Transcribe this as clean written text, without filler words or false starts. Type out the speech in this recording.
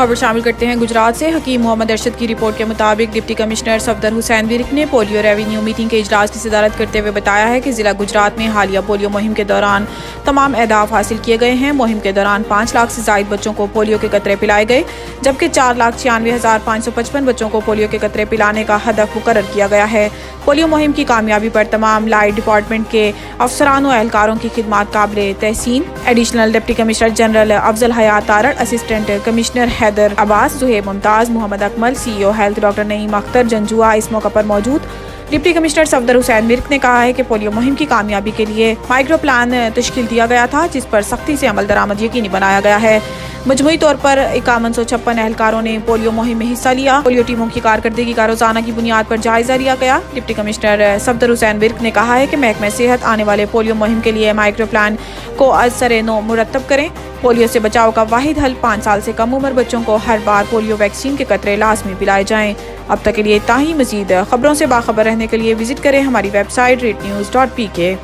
खबर शामिल करते हैं गुजरात से। हकीम मोहम्मद अरशद की रिपोर्ट के मुताबिक डिप्टी कमिश्नर सफदर हुसैन विर्क ने पोलियो रेवेन्यू मीटिंग के इजलास की सदारत करते हुए बताया है कि जिला गुजरात में हालिया पोलियो मुहिम के दौरान तमाम अहदाफ हासिल किए गए हैं। मुहिम के दौरान 5 लाख से जायद बच्चों को पोलियो के कतरे पिलाए गए, जबकि 4,96,555 बच्चों को पोलियो के कतरे पिलाने का हदफ मुकर्रर किया गया है। पोलियो मुहिम की कामयाबी पर तमाम लाई डिपार्टमेंट के अफसरान व एहलकारों की खिदमत काबिल तहसीन। Additional deputy commissioner general Afzal Hayat Tarar, assistant commissioner Haider Abbas, Zohaib Mumtaz, Mohammad Akmal, CEO health doctor Naeem Akhtar Janjua इस मौके पर मौजूद। डिप्टी कमिश्नर सफदर हुसैन विर्क ने कहा है कि पोलियो मुहिम की कामयाबी के लिए माइक्रो प्लान तश्कील दिया गया था, जिस पर सख्ती से अमल दरामद यकीनी बनाया गया है। मजमूई तौर पर 5156 एहलकारों ने पोलियो मुहिम में हिस्सा लिया। पोलियो टीमों की कारकर्दगी का रोजाना की बुनियाद पर जायजा लिया गया। डिप्टी कमिश्नर सफदर हुसैन विर्क ने कहा है कि महकमा सेहत आने वाले पोलियो मुहिम के लिए माइक्रो प्लान को असर-ए-नौ मुरतब करें। पोलियो से बचाव का वाहिद हल 5 साल से कम उम्र बच्चों को हर बार पोलियो वैक्सीन के कतरे लाजमी पिलाए जाएं। अब तक के लिए इतना ही। मजीद खबरों से बाखबर रहने के लिए विजिट करें हमारी वेबसाइट readnews.pk।